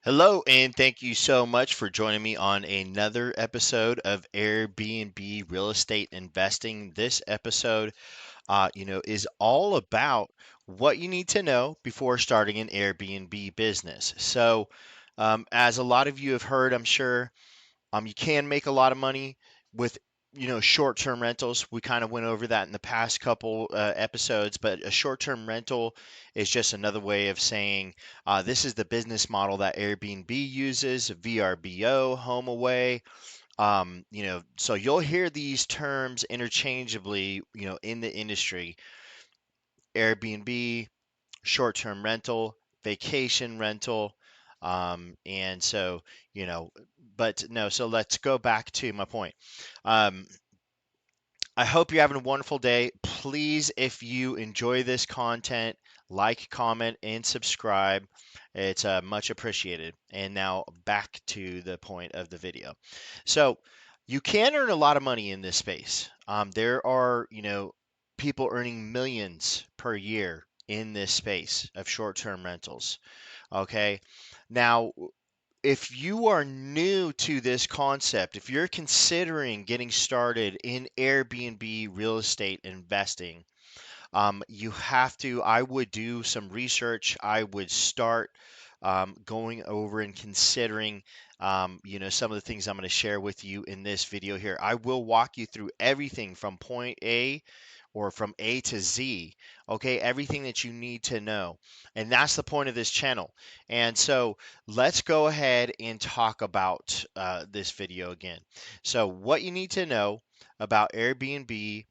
Hello, and thank you so much for joining me on another episode of Airbnb Real Estate Investing. This episode, is all about what you need to know before starting an Airbnb business. As a lot of you have heard, I'm sure, you can make a lot of money with short-term rentals. We kind of went over that in the past couple episodes, but a short-term rental is just another way of saying this is the business model that Airbnb uses, VRBO, home away. So you'll hear these terms interchangeably, in the industry: Airbnb, short-term rental, vacation rental. And so, you know, but no, so let's go back to my point. Um, I hope you're having a wonderful day. Please, if you enjoy this content, like, comment, and subscribe. It's much appreciated. And now back to the point of the video. So you can earn a lot of money in this space. There are, people earning millions per year in this space of short-term rentals. Okay. Now, if you are new to this concept, if you're considering getting started in Airbnb real estate investing, I would do some research. I would start going over and considering, some of the things I'm going to share with you in this video here. I will walk you through everything from point A or from A to Z, okay? Everything that you need to know. And that's the point of this channel. And so let's go ahead and talk about this video again. So what you need to know about Airbnb,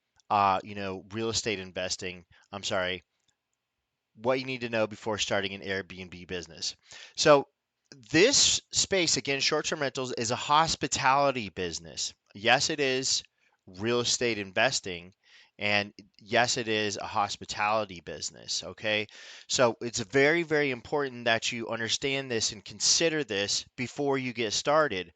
real estate investing, I'm sorry, what you need to know before starting an Airbnb business. So this space, again, short-term rentals, is a hospitality business. Yes, it is real estate investing, and yes, it is a hospitality business. Okay, so it's very, very important that you understand this and consider this before you get started.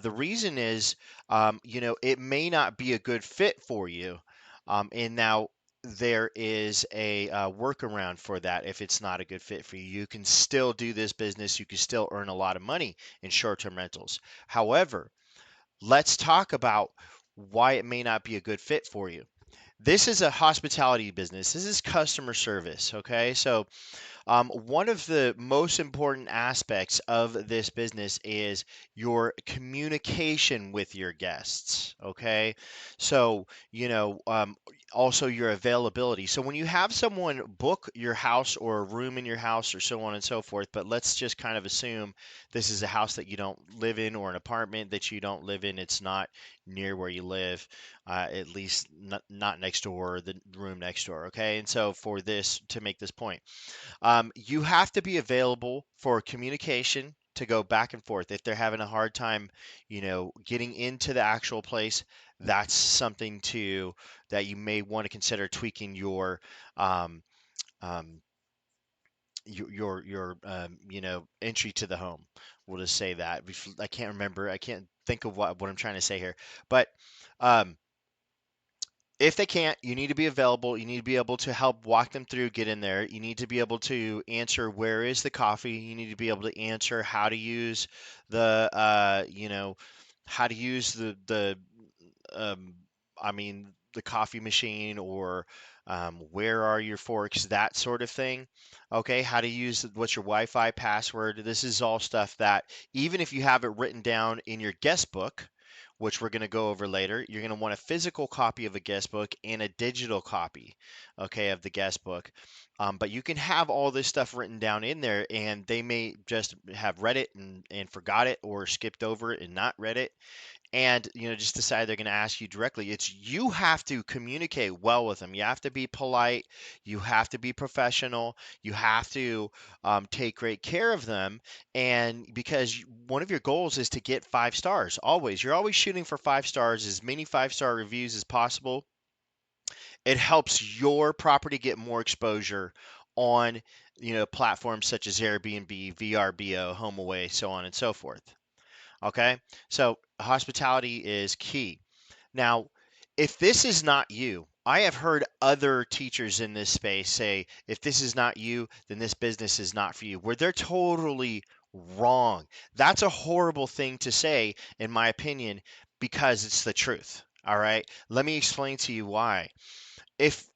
The reason is, it may not be a good fit for you. And now there is a workaround for that. If it's not a good fit for you, you can still do this business. You can still earn a lot of money in short-term rentals. However, let's talk about why it may not be a good fit for you. This is a hospitality business. This is customer service. Okay. So one of the most important aspects of this business is your communication with your guests. Okay. So, also your availability. So, when you have someone book your house or a room in your house or so on and so forth, but let's just kind of assume this is a house that you don't live in or an apartment that you don't live in, it's not near where you live, at least not next door, the room next door. Okay. And so, for this, to make this point, you have to be available for communication to go back and forth. If they're having a hard time, getting into the actual place, that's something that you may want to consider tweaking um, um, entry to the home. We'll just say that. I can't remember. I can't think of what I'm trying to say here, but um, if they can't, you need to be available. You need to be able to help walk them through, get in there. You need to be able to answer where is the coffee. You need to be able to answer how to use the, how to use um, the coffee machine, or where are your forks, that sort of thing. Okay, how to use what's your Wi-Fi password. This is all stuff that even if you have it written down in your guest book, which we're going to go over later, you're going to want a physical copy of a guest book and a digital copy, okay, of the guest book. But you can have all this stuff written down in there, and they may just have read it and forgot it, or skipped over it and not read it, and just decide they're going to ask you directly. It's You have to communicate well with them. You have to be polite, you have to be professional, you have to take great care of them. And because one of your goals is to get 5 stars, always, you're always shooting for 5 stars, as many 5-star reviews as possible. It helps your property get more exposure on platforms such as Airbnb, VRBO, HomeAway, so on and so forth. Okay, so hospitality is key. Now, if this is not you, I have heard other teachers in this space say, if this is not you, then this business is not for you, where they're totally Wrong. That's a horrible thing to say, in my opinion, because it's the truth. All right. Let me explain to you why. If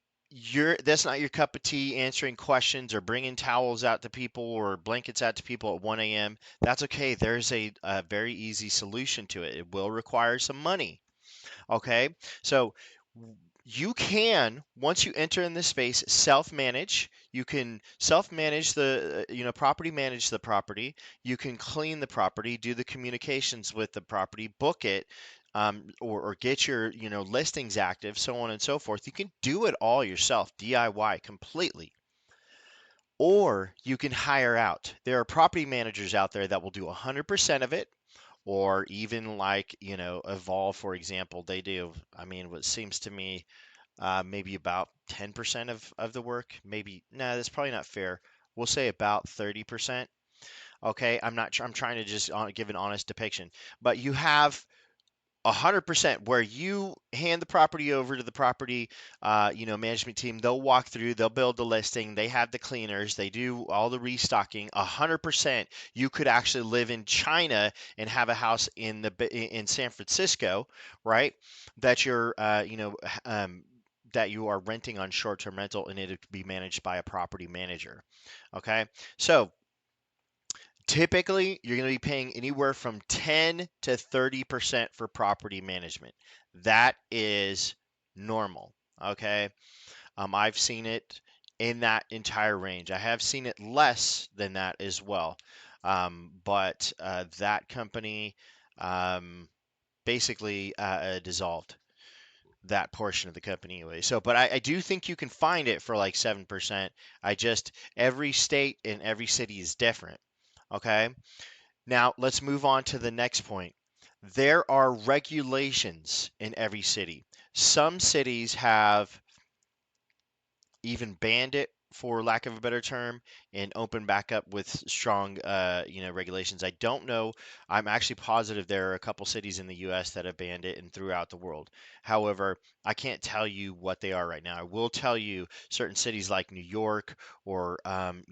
that's not your cup of tea, answering questions or bringing towels out to people or blankets out to people at 1 a.m., that's okay. There's a very easy solution to it. It will require some money. Okay. So you can, once you enter in this space, self-manage. You can self-manage property manage the property. You can clean the property, do the communications with the property, book it, or get your, listings active, so on and so forth. You can do it all yourself, DIY completely. Or you can hire out. There are property managers out there that will do 100% of it, or even like, Evolve, for example, they do, I mean, what seems to me maybe about 10% of the work. Maybe, no, that's probably not fair. We'll say about 30%. Okay, I'm trying to just give an honest depiction. But you have 100% where you hand the property over to the property management team. They'll walk through, they'll build the listing, they have the cleaners, they do all the restocking. 100%. You could actually live in China and have a house in San Francisco, right, that you're that you are renting on short-term rental, and it would be managed by a property manager. Okay, so typically, you're going to be paying anywhere from 10 to 30% for property management. That is normal. Okay. I've seen it in that entire range. I have seen it less than that as well. But that company um, basically dissolved that portion of the company anyway. So, but I do think you can find it for like 7%. Every state and every city is different. Okay. Now, let's move on to the next point. There are regulations in every city. Some cities have even banned it, for lack of a better term, and open back up with strong regulations. I don't know. I'm actually positive there are a couple cities in the US that have banned it and throughout the world. However, I can't tell you what they are right now. I will tell you certain cities like New York or um,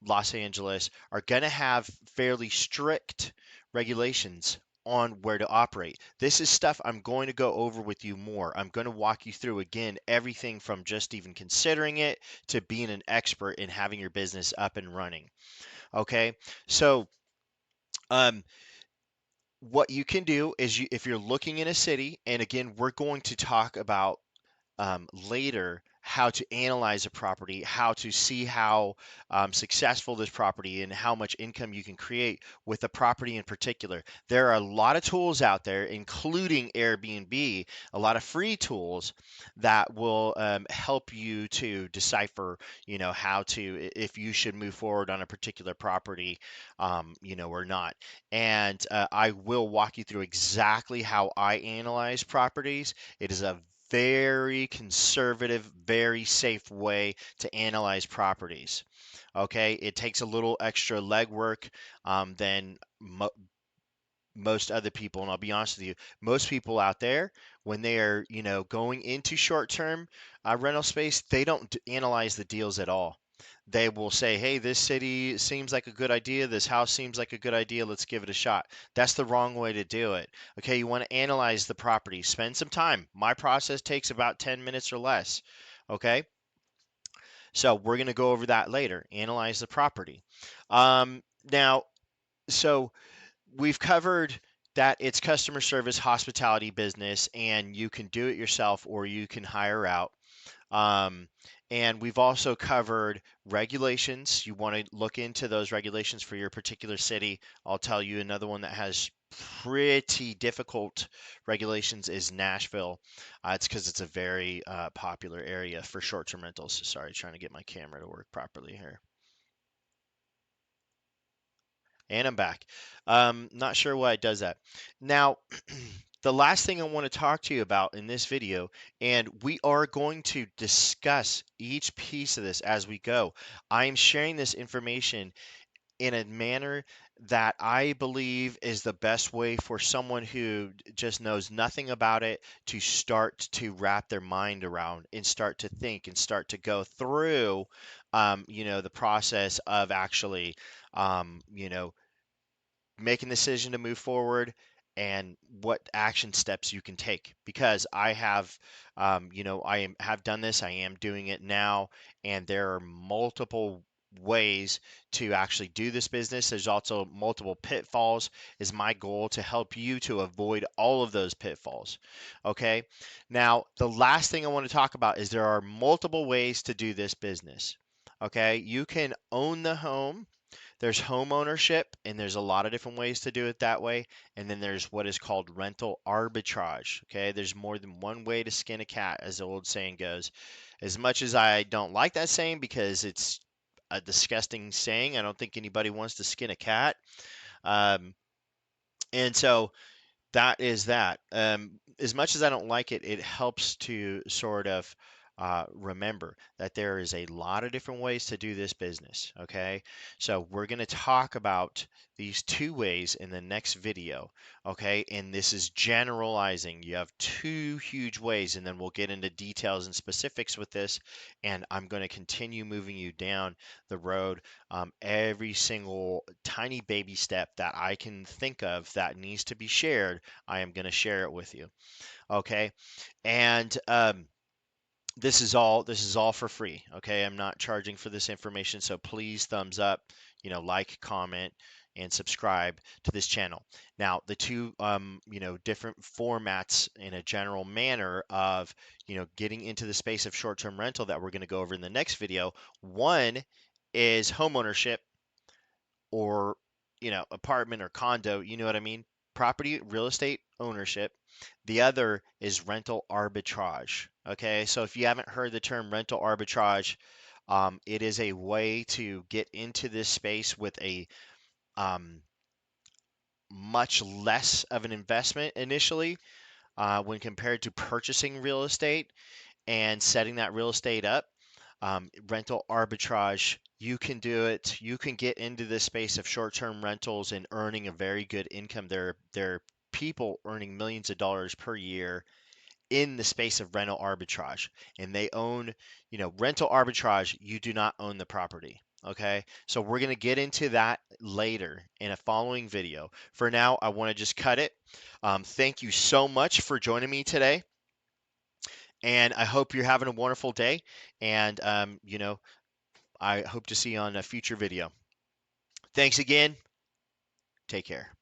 Los Angeles are going to have fairly strict regulations on where to operate. This is stuff I'm going to go over with you more. I'm going to walk you through again everything from just even considering it to being an expert in having your business up and running. Okay, so um, what you can do is if you're looking in a city, and again, we're going to talk about later how to analyze a property, how to see how successful this property and how much income you can create with a property in particular. There are a lot of tools out there, including Airbnb, a lot of free tools that will help you to decipher, how to, if you should move forward on a particular property, or not. And I will walk you through exactly how I analyze properties. It is a very conservative, very safe way to analyze properties. Okay, it takes a little extra legwork than most other people, and I'll be honest with you, most people out there, when they are, going into short-term rental space, they don't analyze the deals at all. They will say, hey, this city seems like a good idea. This house seems like a good idea. Let's give it a shot. That's the wrong way to do it. Okay, you want to analyze the property. Spend some time. My process takes about 10 minutes or less. Okay, so we're going to go over that later. Analyze the property. Now, so we've covered that it's customer service, hospitality business, and you can do it yourself or you can hire out. Um, and we've also covered regulations. You want to look into those regulations for your particular city. I'll tell you another one that has pretty difficult regulations is Nashville. It's because it's a very popular area for short-term rentals. Sorry, trying to get my camera to work properly here. And I'm back. Not sure why it does that. Now, the last thing I want to talk to you about in this video, and we are going to discuss each piece of this as we go. I am sharing this information in a manner that I believe is the best way for someone who just knows nothing about it to start to wrap their mind around and start to think and start to go through, the process of actually you know, making the decision to move forward and what action steps you can take, because I have have done this, I am doing it now, and there are multiple ways to actually do this business. There's also multiple pitfalls. Is my goal to help you to avoid all of those pitfalls. Okay, now the last thing I want to talk about is there are multiple ways to do this business. Okay, you can own the home. There's home ownership, and there's a lot of different ways to do it that way. And then there's what is called rental arbitrage. Okay, there's more than one way to skin a cat, as the old saying goes. As much as I don't like that saying because it's a disgusting saying, I don't think anybody wants to skin a cat. Um, and so that is that. As much as I don't like it, it helps to sort of remember that there is a lot of different ways to do this business. Okay, so we're going to talk about these two ways in the next video. Okay, and this is generalizing. You have two huge ways, and then we'll get into details and specifics with this. And I'm going to continue moving you down the road, every single tiny baby step that I can think of that needs to be shared. I am going to share it with you. Okay. And this is all for free. Okay. I'm not charging for this information. So please thumbs up, like, comment, and subscribe to this channel. Now, the two, different formats in a general manner of, getting into the space of short-term rental that we're going to go over in the next video. One is homeownership, or apartment or condo, you know what I mean, property, real estate ownership. The other is rental arbitrage. Okay, so if you haven't heard the term rental arbitrage, it is a way to get into this space with a um, much less of an investment initially, when compared to purchasing real estate and setting that real estate up. Rental arbitrage, you can do it. You can get into this space of short-term rentals and earning a very good income. There are people earning millions of dollars per year in the space of rental arbitrage, and they own, rental arbitrage. You do not own the property. Okay, so we're going to get into that later in a following video. For now, I want to just cut it. Thank you so much for joining me today, and I hope you're having a wonderful day. And I hope to see you on a future video. Thanks again. Take care.